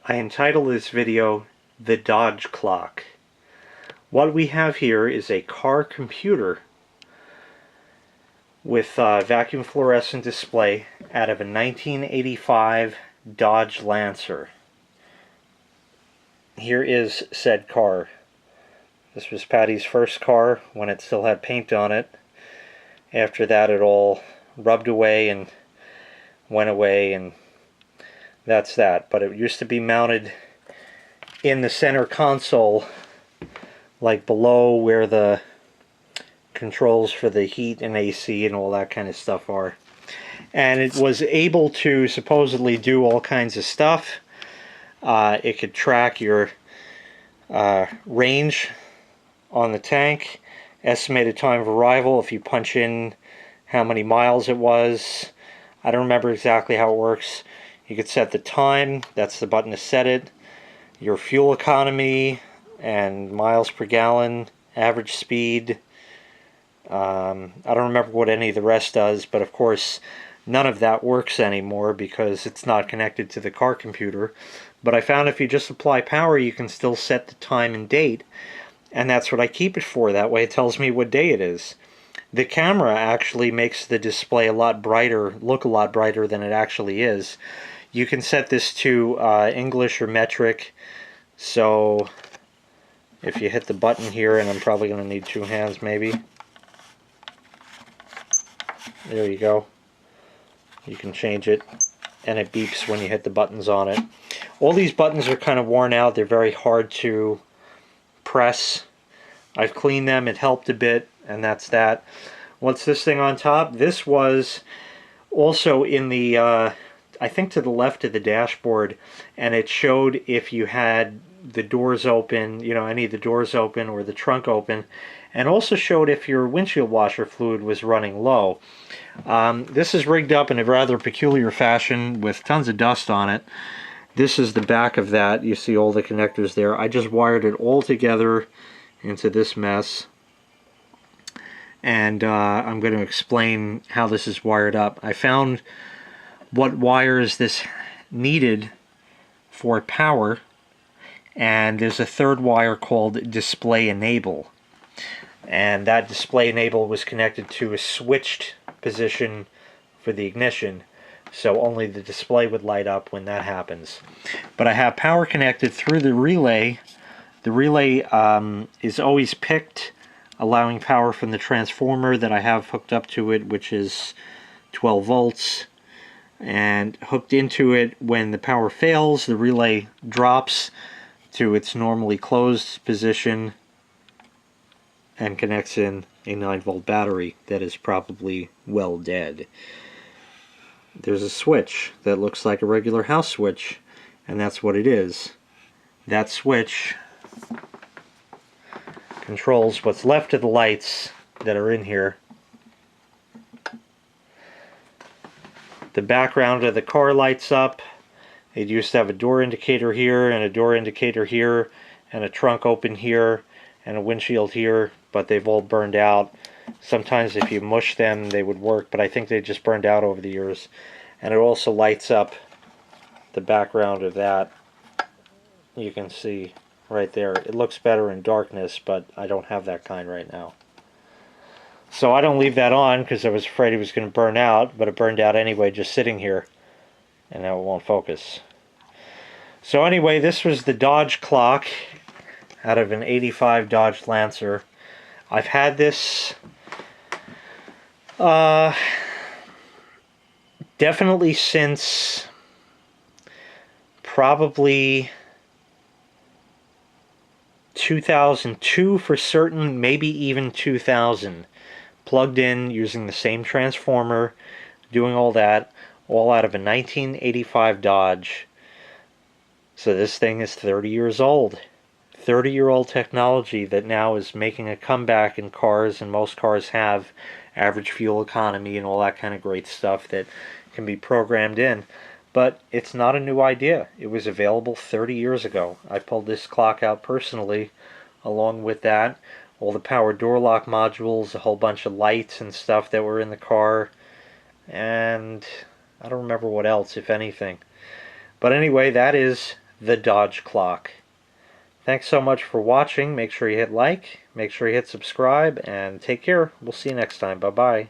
I entitled this video, The Dodge Clock. What we have here is a car computer with a vacuum fluorescent display out of a 1985 Dodge Lancer. Here is said car. This was Patty's first car when it still had paint on it. After that it all rubbed away and went away, and that's that. But it used to be mounted in the center console, like below where the controls for the heat and AC and all that kind of stuff are. And it was able to supposedly do all kinds of stuff. It could track your range on the tank, estimated time of arrival if you punch in how many miles it was. I don't remember exactly how it works. You could set the time, that's the button to set it, your fuel economy and miles per gallon, average speed. I don't remember what any of the rest does, but of course none of that works anymore because it's not connected to the car computer. But I found if you just apply power, you can still set the time and date, and that's what I keep it for. That way it tells me what day it is. The camera actually makes the display a lot brighter, look a lot brighter than it actually is. You can set this to English or metric, so if you hit the button here, and I'm probably going to need two hands maybe. There you go. You can change it, and it beeps when you hit the buttons on it. All these buttons are kind of worn out. They're very hard to press. I've cleaned them. It helped a bit, and that's that. What's this thing on top? This was also in the, I think to the left of the dashboard, and it showed if you had the doors open, you know, any of the doors open or the trunk open, and also showed if your windshield washer fluid was running low. This is rigged up in a rather peculiar fashion with tons of dust on it. This is the back of that. You see all the connectors there. I just wired it all together into this mess, and I'm going to explain how this is wired up. I found what wires this needed for power, and there's a third wire called display enable, and that display enable was connected to a switched position for the ignition, so only the display would light up when that happens. But I have power connected through the relay. The relay is always picked, allowing power from the transformer that I have hooked up to it, which is 12 volts, and hooked into it. When the power fails, the relay drops to its normally closed position and connects in a 9-volt battery that is probably well dead. There's a switch that looks like a regular house switch, and that's what it is. That switch controls what's left of the lights that are in here. The background of the car lights up. It used to have a door indicator here and a door indicator here and a trunk open here and a windshield here, but they've all burned out. Sometimes if you mush them they would work, but I think they just burned out over the years. And it also lights up the background of that. You can see right there. It looks better in darkness, but I don't have that kind right now. So I don't leave that on because I was afraid it was going to burn out, but it burned out anyway just sitting here, and now it won't focus. So anyway, this was the Dodge clock out of an 85 Dodge Lancer. I've had this definitely since probably 2002 for certain, maybe even 2000. Plugged in using the same transformer, doing all that, all out of a 1985 Dodge. So this thing is 30 years old. 30-year-old technology that now is making a comeback in cars, and most cars have average fuel economy and all that kind of great stuff that can be programmed in. But it's not a new idea. It was available 30 years ago. I pulled this clock out personally along with that. All the power door lock modules, a whole bunch of lights and stuff that were in the car, and I don't remember what else, if anything. But anyway, that is the Dodge clock. Thanks so much for watching. Make sure you hit like, make sure you hit subscribe, and take care. We'll see you next time. Bye-bye.